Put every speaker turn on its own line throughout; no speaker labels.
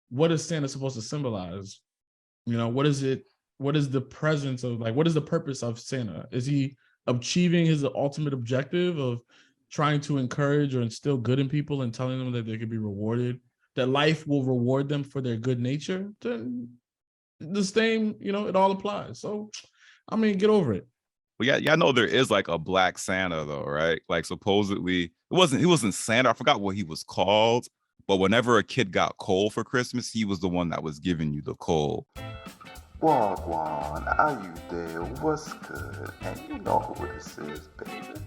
what is Santa supposed to symbolize? What is it? What is the presence of, like, what is the purpose of Santa? Is he achieving his ultimate objective of trying to encourage or instill good in people and telling them that they could be rewarded, that life will reward them for their good nature? Then the same, it all applies. So, I mean, get over it.
Well, yeah, I know there is like a black Santa though, right? Like supposedly he wasn't Santa. I forgot what he was called, but whenever a kid got coal for Christmas, he was the one that was giving you the coal.
Wagwan, are you there? What's good? And you know who this is, baby.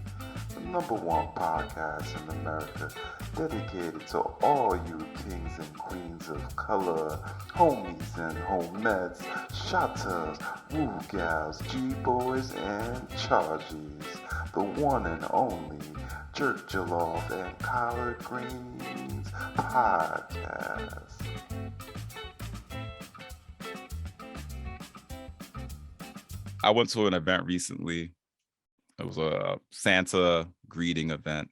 The #1 podcast in America, dedicated to all you kings and queens of color, homies and homettes, shotters, woo gals, G-boys and charges. The one and only Jerk Jollof and Collard Greens podcast.
I went to an event recently. It was a Santa greeting event,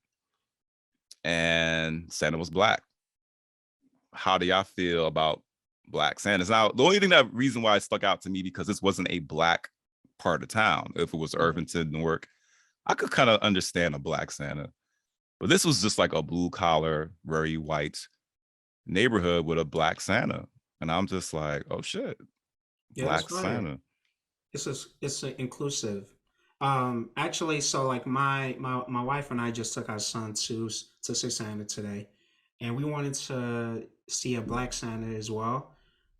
and Santa was black. How do y'all feel about black Santas? Now, the only reason why it stuck out to me, because this wasn't a black part of town. If it was Irvington, Newark, I could kind of understand a black Santa. But this was just like a blue collar, very white neighborhood with a black Santa. And I'm just like, oh shit,
Yeah,
black Santa.
It's inclusive. Actually, so like my wife and I just took our son to see Santa today, and we wanted to see a black Santa as well,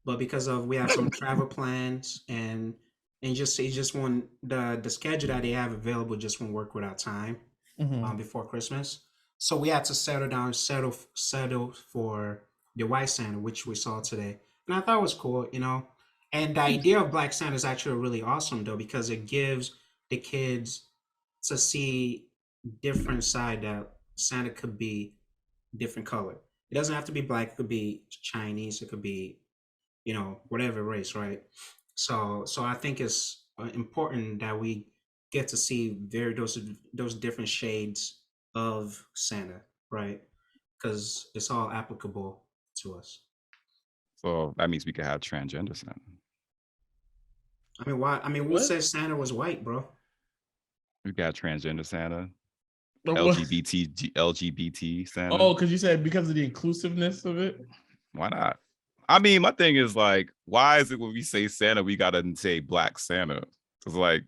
but because of we have some travel plans and just it just won't the schedule that they have available just won't work with our time before Christmas, so we had to settle for the white Santa, which we saw today, and I thought it was cool, And the idea of Black Santa is actually really awesome though, because it gives the kids to see different side that Santa could be different color. It doesn't have to be black, it could be Chinese, it could be, whatever race, right? So I think it's important that we get to see those different shades of Santa, right? Because it's all applicable to us.
So that means we could have transgender Santa.
I mean, why? I mean, who says Santa was white, bro?
We got transgender Santa,
What?
LGBT Santa.
Oh, because you said because of the inclusiveness of it.
Why not? I mean, my thing is like, why is it when we say Santa, we gotta say Black Santa? It's like,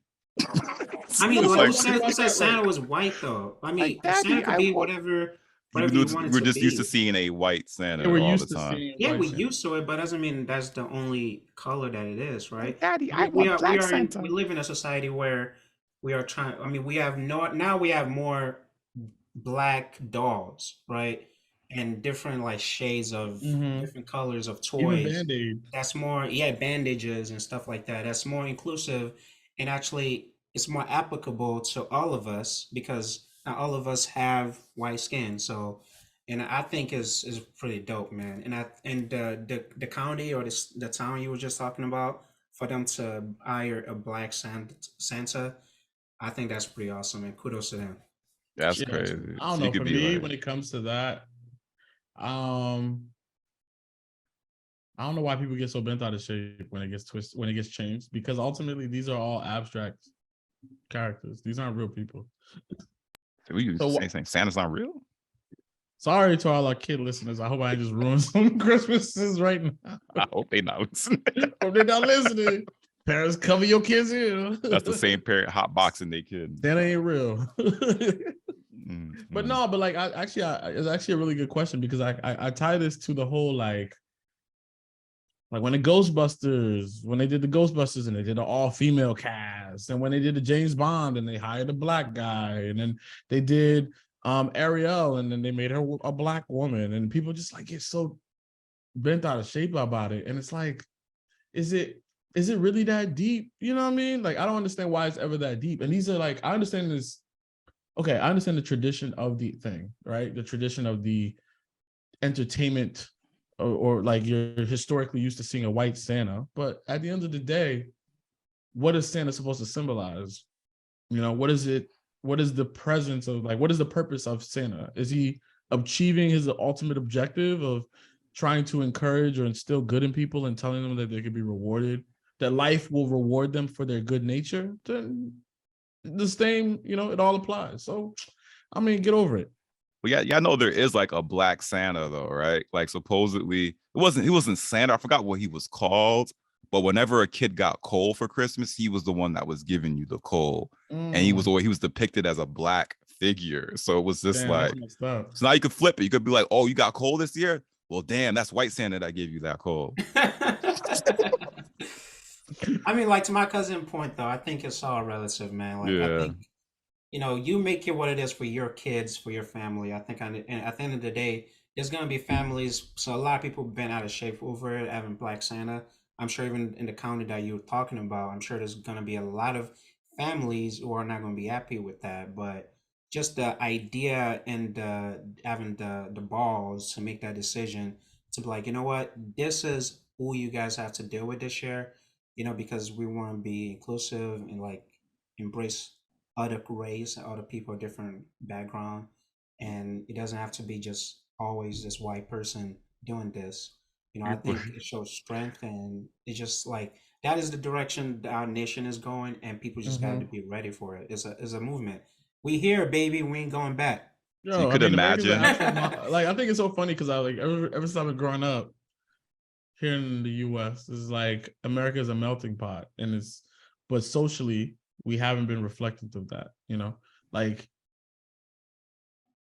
I mean, who said Santa was white though? I mean, like, Santa could be whatever you wanted to be.
We're just used to seeing a white Santa all the time.
Yeah, we're used to it, but doesn't mean that's the only color that it is, right?
Daddy, we
live in a society where we are trying. I mean, we have more black dolls, right? And different like shades of different colors of toys. That's more, bandages and stuff like that. That's more inclusive, and actually, it's more applicable to all of us because not all of us have white skin. So, and I think is pretty dope, man. And the county or the town you were just talking about, for them to hire a black Santa, I think that's pretty awesome, and kudos to them.
That's crazy.
I don't know. For me, when it comes to that, I don't know why people get so bent out of shape when it gets twisted, when it gets changed, because ultimately these are all abstract characters. These aren't real people.
So we saying Santa's not real?
Sorry to all our kid listeners. I hope I just ruined some Christmases right now.
I hope they're not listening.
Hope they're not listening. Parents, cover your kids here.
That's the same parent hot boxing their kids.
That ain't real. But no, but like it's actually a really good question, because I tie this to the whole like when the Ghostbusters, when they did the Ghostbusters and they did an all-female cast, and when they did the James Bond and they hired a black guy, and then they did Ariel and then they made her a black woman, and people just like get so bent out of shape about it. And it's like, is it really that deep? You know what I mean? Like, I don't understand why it's ever that deep. And these are like, I understand this. Okay, I understand the tradition of the thing, right? The tradition of the entertainment, or like you're historically used to seeing a white Santa. But at the end of the day, what is Santa supposed to symbolize? What is it? What is the presence of, like, what is the purpose of Santa? Is he achieving his ultimate objective of trying to encourage or instill good in people and telling them that they could be rewarded, that life will reward them for their good nature, then the same, it all applies. So, I mean, get over it.
Well, yeah, I know there is like a black Santa though, right? Like supposedly he wasn't Santa. I forgot what he was called, but whenever a kid got coal for Christmas, he was the one that was giving you the coal, and he was depicted as a black figure. So it was just like, so now you could flip it. You could be like, oh, you got coal this year? Well, damn, that's white Santa that gave you that coal.
I mean, like to my cousin point though, I think it's all relative, man. Like I think you make it what it is for your kids, for your family. I think, and at the end of the day, there's gonna be families. So a lot of people have been out of shape over it, having Black Santa. I'm sure even in the county that you're talking about, I'm sure there's gonna be a lot of families who are not gonna be happy with that. But just the idea and having the balls to make that decision to be like, you know what, this is who you guys have to deal with this year. Because we want to be inclusive and like embrace other race and other people of different background, and it doesn't have to be just always this white person doing this. I think it shows strength, and it's just like that is the direction our nation is going, and people just got to be ready for it. It's a movement. We here, baby. We ain't going back.
Yo,
so you could imagine.
Like I think it's so funny because I like ever since I've been growing up here in the U.S., it's like America is a melting pot, and but socially we haven't been reflective of that. Like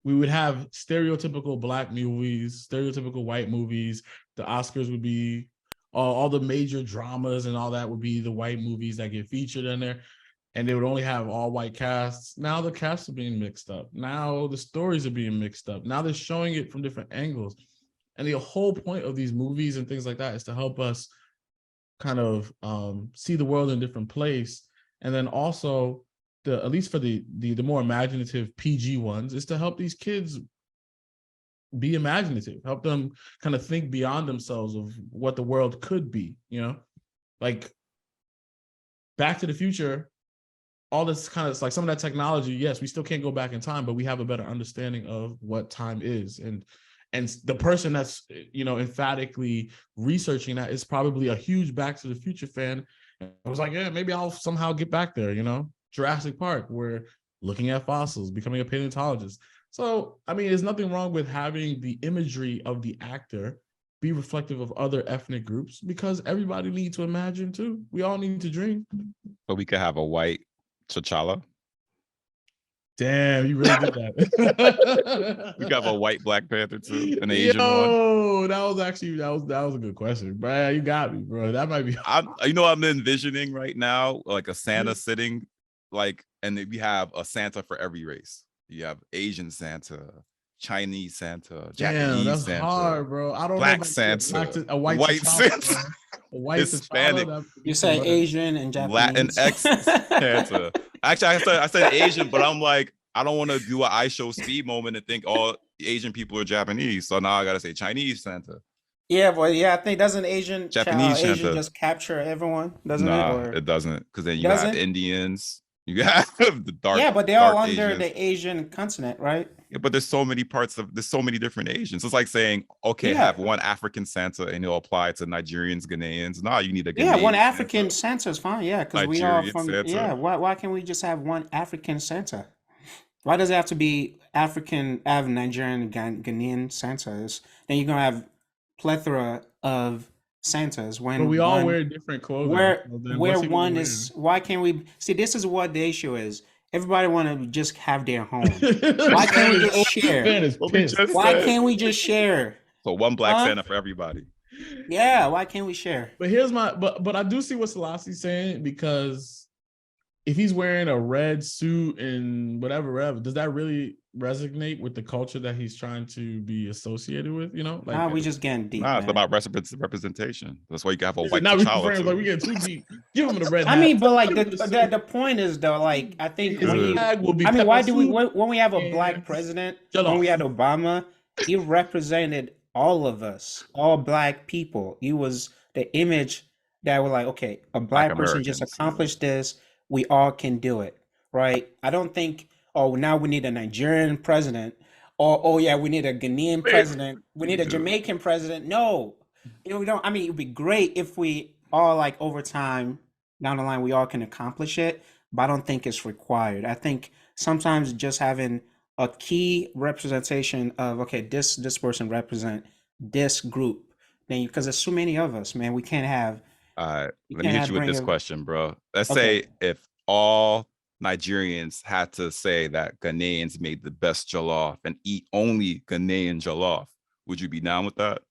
we would have stereotypical black movies, stereotypical white movies. The Oscars would be all the major dramas and all that would be the white movies that get featured in there. And they would only have all white casts. Now the casts are being mixed up. Now the stories are being mixed up. Now they're showing it from different angles. And the whole point of these movies and things like that is to help us kind of see the world in a different place. And then also, at least for the more imaginative PG ones, is to help these kids be imaginative, help them kind of think beyond themselves of what the world could be, like Back to the Future, all this kind of like some of that technology, yes, we still can't go back in time, but we have a better understanding of what time is. And the person that's, emphatically researching that is probably a huge Back to the Future fan. And I was like, yeah, maybe I'll somehow get back there, Jurassic Park, we're looking at fossils, becoming a paleontologist. So, I mean, there's nothing wrong with having the imagery of the actor be reflective of other ethnic groups, because everybody needs to imagine too. We all need to dream.
So we could have a white T'Challa.
Damn, you really did that.
We got a white Black Panther too, an Asian one.
Oh, that was a good question, bro. You got me, bro. That might be.
I'm envisioning right now like a Santa sitting, like, and we have a Santa for every race. You have Asian Santa, Chinese Santa, Japanese
that's
Santa,
hard, bro. I don't
Black
know
Santa,
a white
Santa,
a white
Hispanic.
You say Asian and Japanese.
Latin X Santa. Actually, I said Asian, but I'm like, I don't want to do an I Show Speed moment and think all Asian people are Japanese. So now I gotta say Chinese Santa.
Yeah, but I think doesn't
Japanese
Asian
Santa
just capture everyone? Doesn't it?
It doesn't, because then you have Indians. You got the dark.
Yeah, but they're all under
Asians.
the Asian continent, right?
Yeah, but there's so many different Asians. It's like saying, okay, have one African Santa and it'll apply to Nigerians, Ghanaians. No, you need a Ghanaian
one African Santa is fine. Yeah, because we are from.
Santa.
Yeah, why can't we just have one African Santa? Why does it have to be African, have Nigerian, Ghanaian Santas? Then you're gonna have plethora of Santas when
but we all wear different clothing.
Where one is, why can't we see? This is what the issue is. Everybody want to just have their home. Why can't we just share? Why can't we just share?
So one Black Santa for everybody.
Yeah, why can't we share?
But here's but I do see what Selassie's saying, because if he's wearing a red suit and whatever, does that really resonate with the culture that he's trying to be associated with? Like,
we just getting deep.
It's about representation. That's why you can have a white
T'Challa. Like we get too deep. Give him the red.
I mean, but like the point is though, like I think why do we when we have a black president, when we had Obama, he represented all of us, all black people. He was the image that were like, okay, a black person just accomplished this. We all can do it, right? I don't think, now we need a Nigerian president Or oh yeah, we need a Ghanaian
Man,
president. We
we
need a
do.
Jamaican president. No, we don't. I mean, it'd be great if we all like over time down the line we all can accomplish it, but I don't think it's required. I think sometimes just having a key representation of okay, this person represent this group, then because there's so many of us, man, we can't have
All right,
you
let me
can't
hit
have
you with
bring
this
a
question, bro. Let's
okay.
say if all Nigerians had to say that Ghanaians made the best jollof and eat only Ghanaian jollof, would you be down with that?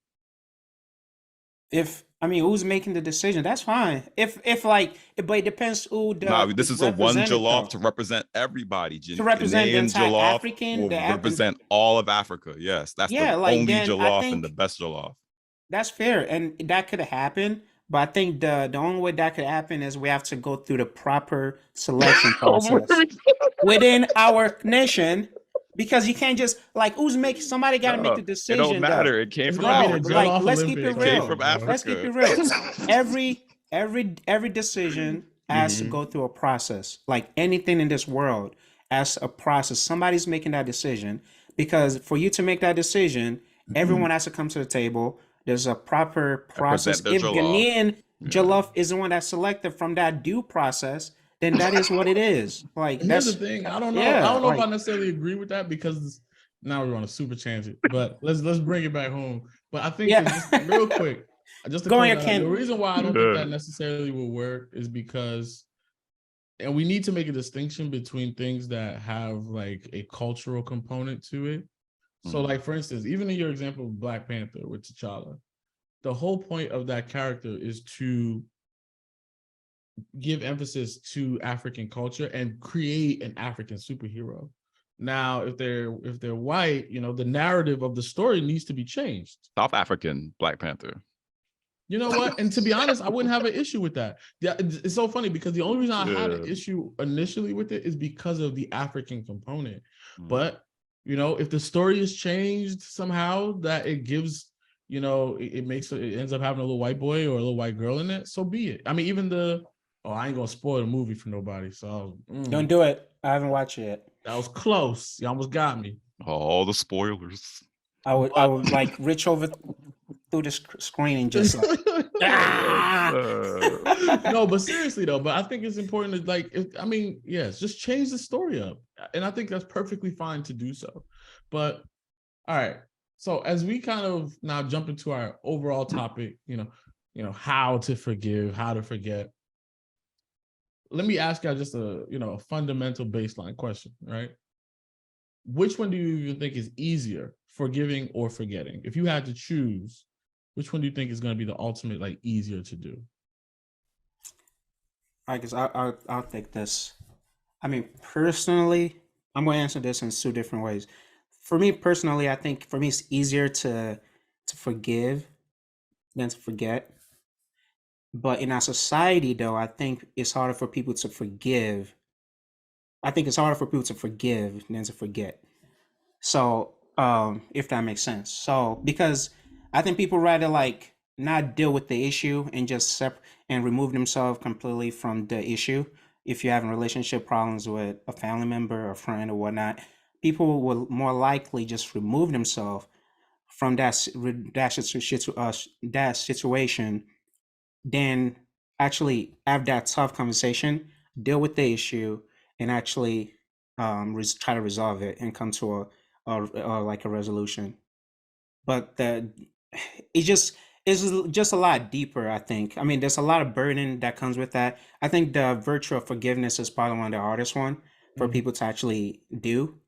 If I mean, who's making the decision? That's fine. If like, but it depends who
Nah,
the
this is a one
represented
jollof
though.
to represent everybody.
To represent the
Ghanaian
entire
jollof
African,
will represent all of Africa. Yes, that's the
yeah, like
only
then I
jollof and the
think
best jollof.
that's fair, and that could happen. But I think the only way that could happen is we have to go through the proper selection process within our nation, because you can't just like who's making somebody got to make
No,
the
it don't
decision though.
matter. It came
It's
from
gonna be the
No,
Africa.
like
Jollof
let's keep it
It
Olympics,
came
real.
from
bro.
Let's keep
Africa.
it real. Every decision has to
Mhm.
go through a process. Like anything in this world has a process. Somebody's making that decision because for you to make that decision, everyone has to come to the table. There's a proper
I
process.
present the
If
jollof.
Ghanaian
Yeah.
Jollof is the one that's selected from that due process, then that is what it is. Like
And here's the
that's
thing. I don't know. I
yeah,
don't know if I
like
necessarily agree with that because now we're on a super tangent. But let's bring it back home. But I think
yeah.
that just real quick, just to
Going
close
a
that out, the
can
reason why I don't think
Yeah.
that necessarily will work is because, and we need to make a distinction between things that have like a cultural component to it. So,
Mhm.
like for instance, even in your example of Black Panther with T'Challa, the whole point of that character is to give emphasis to African culture and create an African superhero. Now, if they're white, the narrative of the story needs to be changed.
South African Black Panther.
You know what? And to be honest, I wouldn't have an issue with that. Yeah, it's so funny because the only reason I had an
Yeah.
issue initially with it is because of the African component.
Mm.
But if the story is changed somehow that it gives, it ends up having a little white boy or a little white girl in it, so be it. I mean, even I ain't gonna spoil the movie for nobody. So
don't do it. I haven't watched it yet.
that was close. You almost got me.
All the spoilers.
I would like reach over through the screen and just like ah.
No, but seriously though, but I think it's important to yes, just change the story up. And I think that's perfectly fine to do so. But all right. So as we kind of now jump into our overall topic, how to forgive, how to forget. Let me ask you just a fundamental baseline question, right? Which one do you even think is easier, forgiving or forgetting? If you had to choose, which one do you think is going to be the ultimate, like, easier to do?
I guess I'll take this. I mean, personally, I'm going to answer this in two different ways. For me personally, I think for me it's easier to forgive than to forget. But in our society, though, I think it's harder for people to forgive. I think it's harder for people to forgive than to forget. So, if that makes sense. So, because I think people rather like not deal with the issue and just and remove themselves completely from the issue. If you're having relationship problems with a family member, a friend, or whatnot, people will more likely just remove themselves from that situation than actually have that tough conversation, deal with the issue, and actually try to resolve it and come to like a resolution. But it just it's just a lot deeper. I think. I mean, there's a lot of burden that comes with that. I think the virtue of forgiveness is probably one of the hardest one for
Mhm.
people to actually do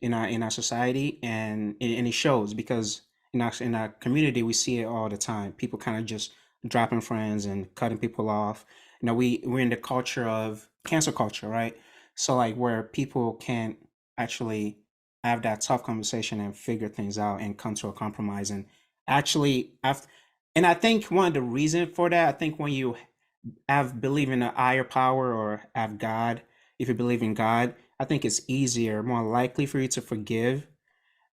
in our society, and it shows because in our community we see it all the time. People kind of just dropping friends and cutting people off. We're in the culture of cancel culture, right? So like where people can't actually have that tough conversation and figure things out and come to a compromise and actually and I think one of the reasons for that, I think when you have believe in a higher power or have God, if you believe in God, I think it's easier, more likely for you to forgive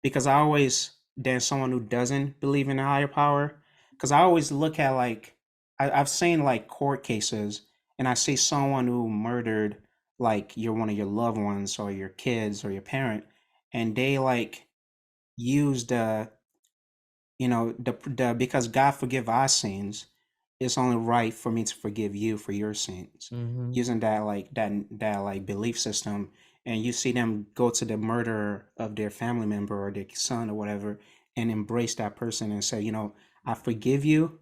because I always than someone who doesn't believe in a higher power. Because I always look at like I've seen like court cases and I see someone who murdered like one of your loved ones or your kids or your parent, and they like use the because God forgive our sins, it's only right for me to forgive you for your sins.
Mm-hmm.
Using that like belief system, and you see them go to the murderer of their family member or their son or whatever, and embrace that person and say, I forgive you,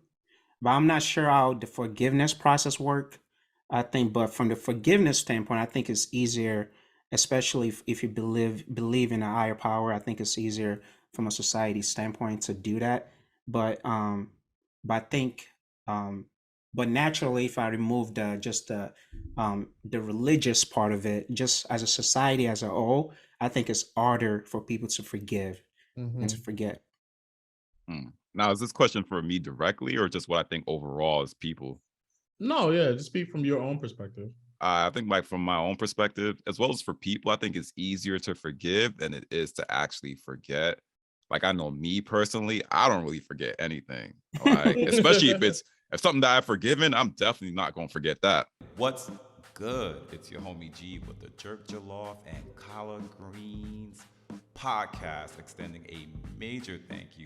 but I'm not sure how the forgiveness process work. I think, but from the forgiveness standpoint, I think it's easier, especially if you believe in a higher power. I think it's easier from a society standpoint to do that. But but I think, um, but naturally, if I remove the religious part of it, just as a society as a whole, I think it's harder for people to forgive and to
Mm-hmm.
forget.
Now, is this question for me directly or just what I think overall as people?
No, yeah, just speak from your own perspective.
I think like from my own perspective, as well as for people, I think it's easier to forgive than it is to actually forget. Like I know me personally, I don't really forget anything. Like, especially if something that I've forgiven, I'm definitely not gonna forget that.
What's good? It's your homie G with the Jerk Jollof and Collard Greens podcast, extending a major thank you